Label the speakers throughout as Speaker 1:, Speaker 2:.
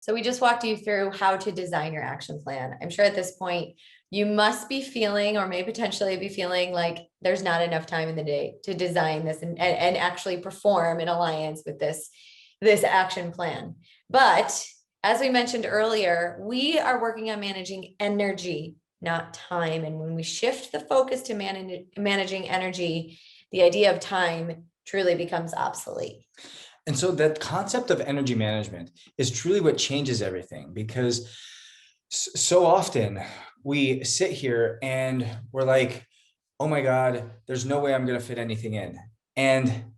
Speaker 1: So we just walked you through how to design your action plan. I'm sure at this point you must be feeling, or may potentially be feeling, like there's not enough time in the day to design this and actually perform in alliance with this action plan. But as we mentioned earlier, we are working on managing energy, not time. And when we shift the focus to managing energy, the idea of time truly becomes obsolete.
Speaker 2: And so that concept of energy management is truly what changes everything, because so often we sit here and we're like, oh my God, there's no way I'm going to fit anything in. And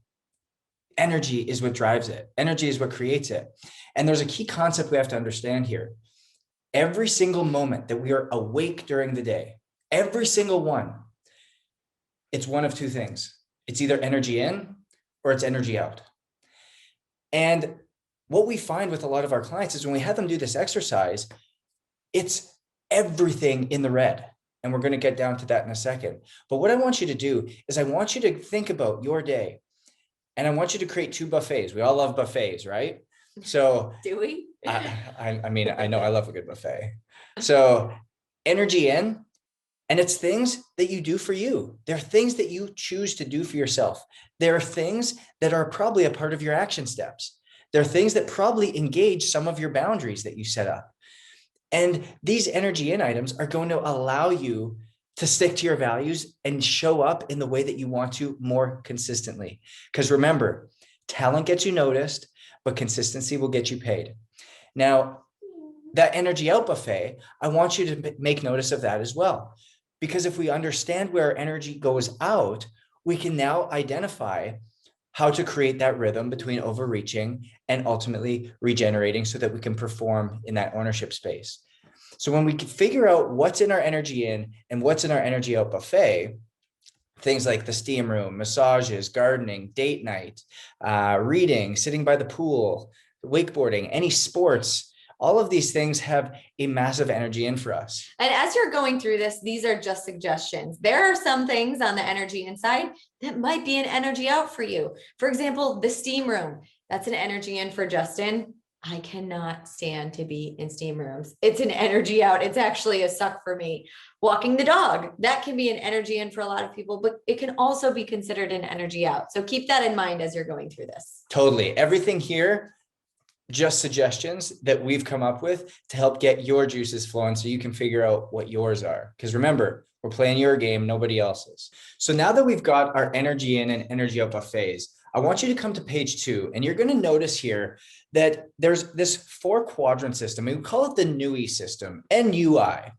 Speaker 2: energy is what drives it. Energy is what creates it. And there's a key concept we have to understand here. Every single moment that we are awake during the day, every single one, it's one of two things. It's either energy in or it's energy out. And what we find with a lot of our clients is when we have them do this exercise, it's everything in the red. And we're going to get down to that in a second. But what I want you to do is I want you to think about your day. And I want you to create two buffets. We all love buffets, right? So
Speaker 1: do we?
Speaker 2: I mean, I know I love a good buffet. So energy in, and it's things that you do for you. There are things that you choose to do for yourself. There are things that are probably a part of your action steps. There are things that probably engage some of your boundaries that you set up. And these energy in items are going to allow you to stick to your values and show up in the way that you want to more consistently. Because remember, talent gets you noticed, but consistency will get you paid. Now, that energy out buffet, I want you to make notice of that as well. Because if we understand where our energy goes out, we can now identify how to create that rhythm between overreaching and ultimately regenerating so that we can perform in that ownership space. So when we can figure out what's in our energy in and what's in our energy out buffet, things like the steam room, massages, gardening, date night, reading, sitting by the pool, wakeboarding, any sports, all of these things have a massive energy in for us.
Speaker 1: And as you're going through this, these are just suggestions. There are some things on the energy inside that might be an energy out for you. For example, the steam room, that's an energy in for Justin. I cannot stand to be in steam rooms. It's an energy out. It's actually a suck for me. Walking the dog, that can be an energy in for a lot of people, but it can also be considered an energy out. So keep that in mind as you're going through this.
Speaker 2: Totally. Everything here, just suggestions that we've come up with to help get your juices flowing so you can figure out what yours are. Because remember, we're playing your game, nobody else's. So now that we've got our energy in and energy out buffets, I want you to come to page 2, and you're going to notice here that there's this 4-quadrant system. We call it the NUI system, NUI.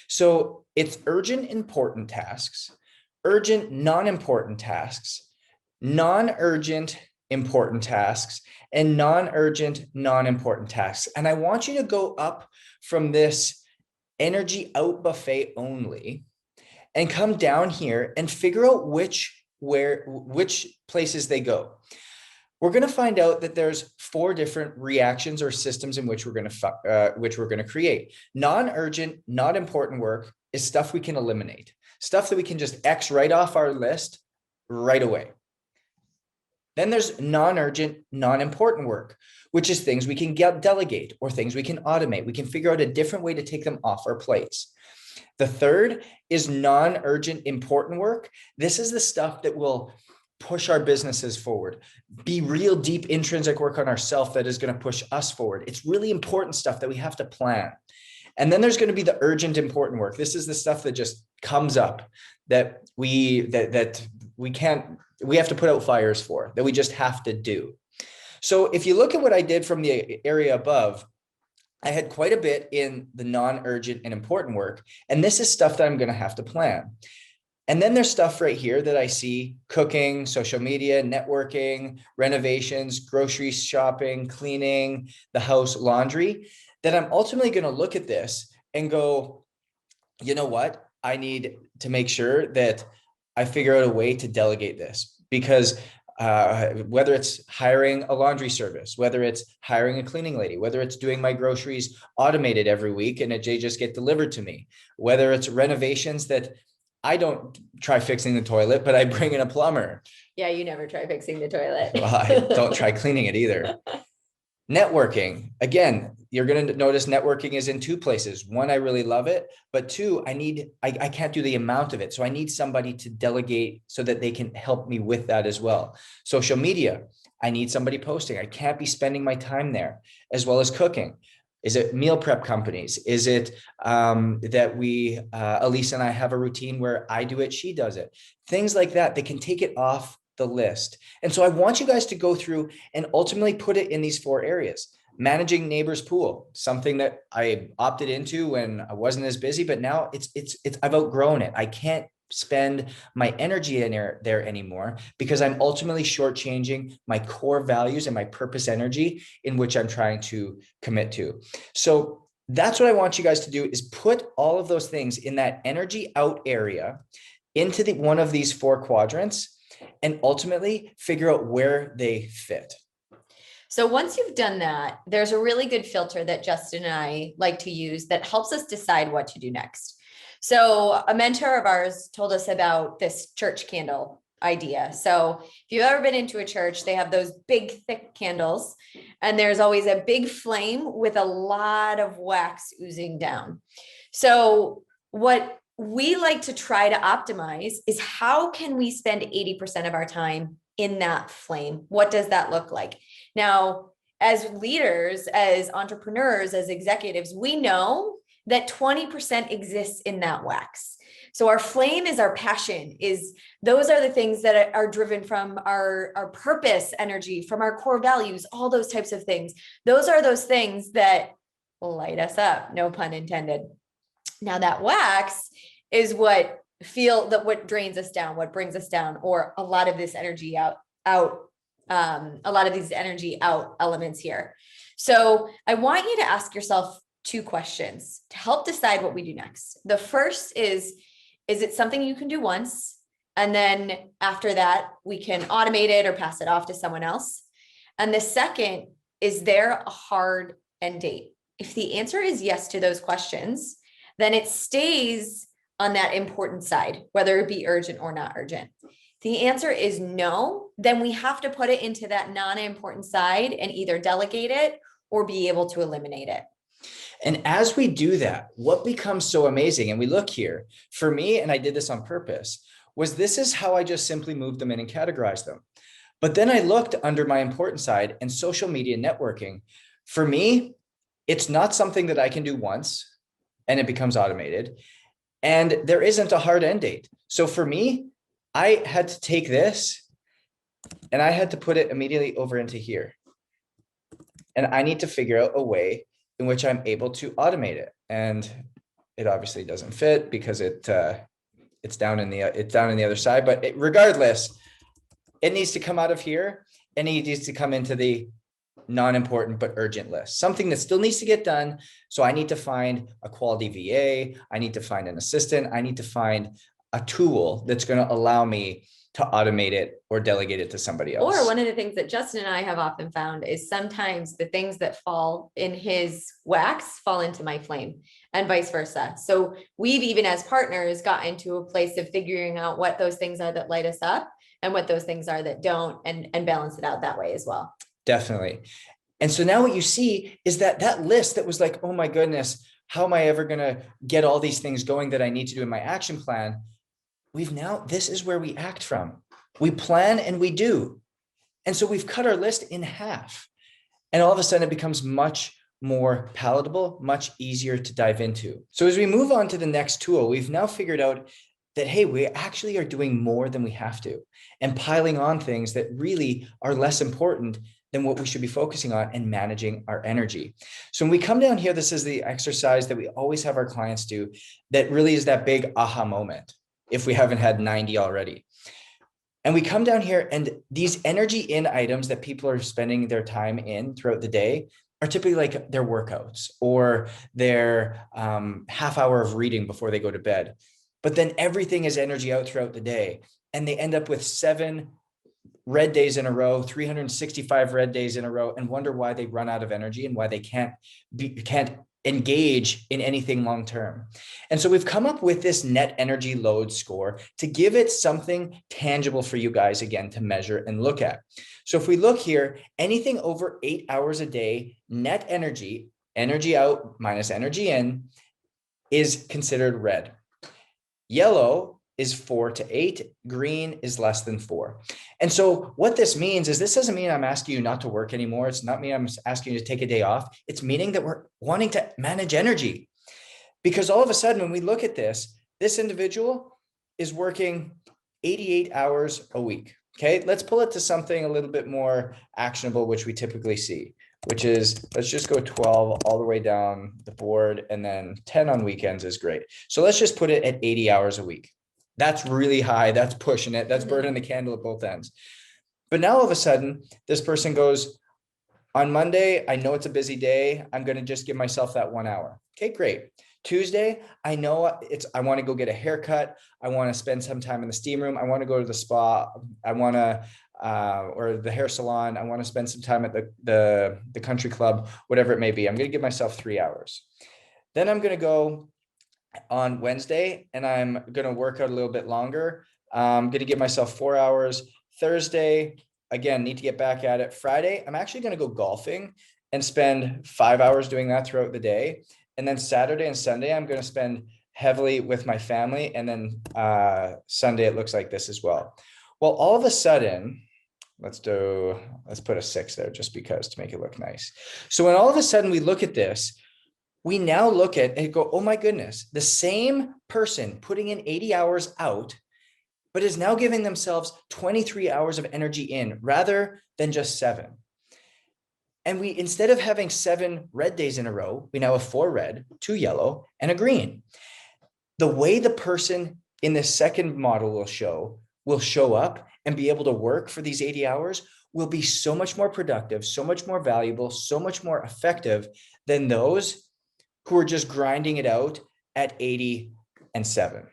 Speaker 2: So it's urgent, important tasks, urgent, non-important tasks, non-urgent, important tasks, and non-urgent, non-important tasks. And I want you to go up from this energy out buffet only and come down here and figure out which places they go. We're going to find out that there's 4 different reactions or systems in which we're going to create. Non-urgent, not important work is stuff we can eliminate, stuff that we can just X right off our list right away. Then there's non-urgent, non-important work, which is things we can delegate or things we can automate. We can figure out a different way to take them off our plates. The third is non-urgent, important work. This is the stuff that will push our businesses forward, be real deep intrinsic work on ourselves that is going to push us forward. It's really important stuff that we have to plan. And then there's going to be the urgent, important work. This is the stuff that just comes up that we have to put out fires for, that we just have to do. So if you look at what I did from the area above, I had quite a bit in the non-urgent and important work. And this is stuff that I'm going to have to plan. And then there's stuff right here that I see: cooking, social media, networking, renovations, grocery shopping, cleaning the house, laundry, that I'm ultimately going to look at this and go, you know what? I need to make sure that I figure out a way to delegate this, because whether it's hiring a laundry service, whether it's hiring a cleaning lady, whether it's doing my groceries automated every week and they just get delivered to me, whether it's renovations that I don't try fixing the toilet, but I bring in a plumber.
Speaker 1: Yeah, you never try fixing the toilet.
Speaker 2: Well, I don't try cleaning it either. Networking, again, you're going to notice networking is in two places. One, I really love it, but two, I can't do the amount of it. So I need somebody to delegate so that they can help me with that as well. Social media, I need somebody posting. I can't be spending my time there, as well as cooking. Is it meal prep companies? Is it that Elise and I have a routine where I do it, she does it? Things like that, they can take it off the list. And so I want you guys to go through and ultimately put it in these 4 areas. Managing neighbor's pool, something that I opted into when I wasn't as busy, but now I've outgrown it. I can't spend my energy in there anymore because I'm ultimately shortchanging my core values and my purpose energy in which I'm trying to commit to. So that's what I want you guys to do, is put all of those things in that energy out area into one of these 4 quadrants and ultimately figure out where they fit.
Speaker 1: So once you've done that, there's a really good filter that Justin and I like to use that helps us decide what to do next. So a mentor of ours told us about this church candle idea. So if you've ever been into a church, they have those big, thick candles, and there's always a big flame with a lot of wax oozing down. So what we like to try to optimize is how can we spend 80% of our time in that flame? What does that look like? Now, as leaders, as entrepreneurs, as executives, we know that 20% exists in that wax. So our flame is our passion, those are the things that are driven from our purpose energy, from our core values, all those types of things. Those are those things that light us up, no pun intended. Now that wax is what drains us down, what brings us down, or a lot of this energy out, a lot of these energy out elements here. So I want you to ask yourself 2 questions to help decide what we do next. The first is it something you can do once? And then after that, we can automate it or pass it off to someone else. And the second, is there a hard end date? If the answer is yes to those questions, then it stays on that important side, whether it be urgent or not urgent. The answer is no, then we have to put it into that non-important side and either delegate it or be able to eliminate it.
Speaker 2: And as we do that, what becomes so amazing, and we look here, for me, and I did this on purpose, was this is how I just simply moved them in and categorized them. But then I looked under my important side and social media networking. For me, it's not something that I can do once and it becomes automated. And there isn't a hard end date. So for me, I had to take this and I had to put it immediately over into here. And I need to figure out a way in which I'm able to automate it. And it obviously doesn't fit because it's down in the other side, but regardless, it needs to come out of here and it needs to come into the non-important but urgent list, something that still needs to get done. So I need to find a quality VA. I need to find an assistant. I need to find a tool that's going to allow me to automate it or delegate it to somebody else.
Speaker 1: Or one of the things that Justin and I have often found is sometimes the things that fall in his wax fall into my flame and vice versa. So we've even as partners gotten to a place of figuring out what those things are that light us up and what those things are that don't, and balance it out that way as well.
Speaker 2: Definitely. And so now what you see is that list that was like, oh my goodness, how am I ever going to get all these things going that I need to do in my action plan? This is where we act from. We plan and we do. And so we've cut our list in half. And all of a sudden it becomes much more palatable, much easier to dive into. So as we move on to the next tool, we've now figured out that, hey, we actually are doing more than we have to and piling on things that really are less important than what we should be focusing on and managing our energy. So when we come down here, this is the exercise that we always have our clients do that really is that big aha moment, if we haven't had 90 already. And we come down here and these energy in items that people are spending their time in throughout the day are typically like their workouts or their half hour of reading before they go to bed. But then everything is energy out throughout the day. And they end up with 7 red days in a row, 365 red days in a row, and wonder why they run out of energy and why they can't engage in anything long term. And so we've come up with this net energy load score to give it something tangible for you guys, again, to measure and look at. So if we look here, anything over 8 hours a day, net energy, energy out minus energy in, is considered red. Yellow is 4 to 8, green is less than 4. And so what this means is, this doesn't mean I'm asking you not to work anymore. It's not mean I'm asking you to take a day off. It's meaning that we're wanting to manage energy. Because all of a sudden, when we look at this individual is working 88 hours a week. Okay, let's pull it to something a little bit more actionable, which we typically see, which is, let's just go 12 all the way down the board, and then 10 on weekends is great. So let's just put it at 80 hours a week. That's really high. That's pushing it. That's burning the candle at both ends. But now all of a sudden, this person goes, on Monday, I know it's a busy day. I'm going to just give myself that 1 hour. Okay, great. Tuesday, I know I want to go get a haircut. I want to spend some time in the steam room. I want to go to the spa. I want to, or the hair salon. I want to spend some time at the country club, whatever it may be. I'm going to give myself 3 hours. Then I'm going to go on Wednesday and I'm going to work out a little bit longer. I'm going to give myself 4 hours. Thursday, again, need to get back at it. Friday, I'm actually going to go golfing and spend 5 hours doing that throughout the day. And then Saturday and Sunday, I'm going to spend heavily with my family. And then Sunday, it looks like this as well. Well, all of a sudden, let's put a 6 there just because, to make it look nice. So when all of a sudden we look at this, we now look at and go, oh my goodness, the same person putting in 80 hours out, but is now giving themselves 23 hours of energy in rather than just 7. And we, instead of having 7 red days in a row, we now have 4 red, 2 yellow, and a green. The way the person in the second model will show up and be able to work for these 80 hours will be so much more productive, so much more valuable, so much more effective than those who are just grinding it out at 80 and 7.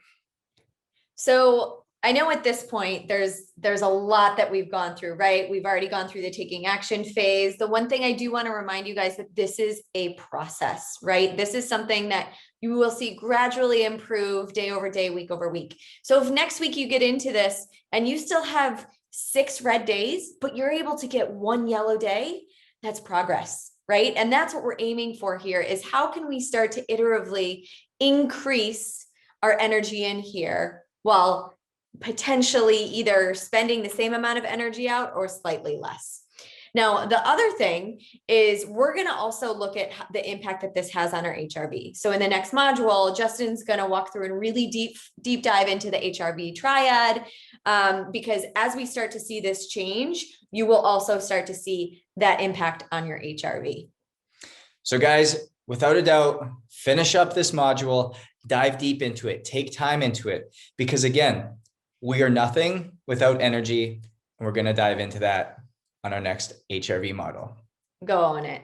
Speaker 1: So I know at this point, there's a lot that we've gone through, right? We've already gone through the taking action phase. The one thing I do want to remind you guys that this is a process, right? This is something that you will see gradually improve day over day, week over week. So if next week you get into this and you still have 6 red days, but you're able to get 1 yellow day, that's progress, right? And that's what we're aiming for here, is how can we start to iteratively increase our energy in here while potentially either spending the same amount of energy out or slightly less. Now, the other thing is we're going to also look at the impact that this has on our HRV. So in the next module, Justin's going to walk through and really deep dive into the HRV triad, because as we start to see this change, you will also start to see that impact on your HRV.
Speaker 2: So guys, without a doubt, finish up this module, dive deep into it, take time into it, because again, we are nothing without energy, and we're going to dive into that on our next HRV model.
Speaker 1: Go on it.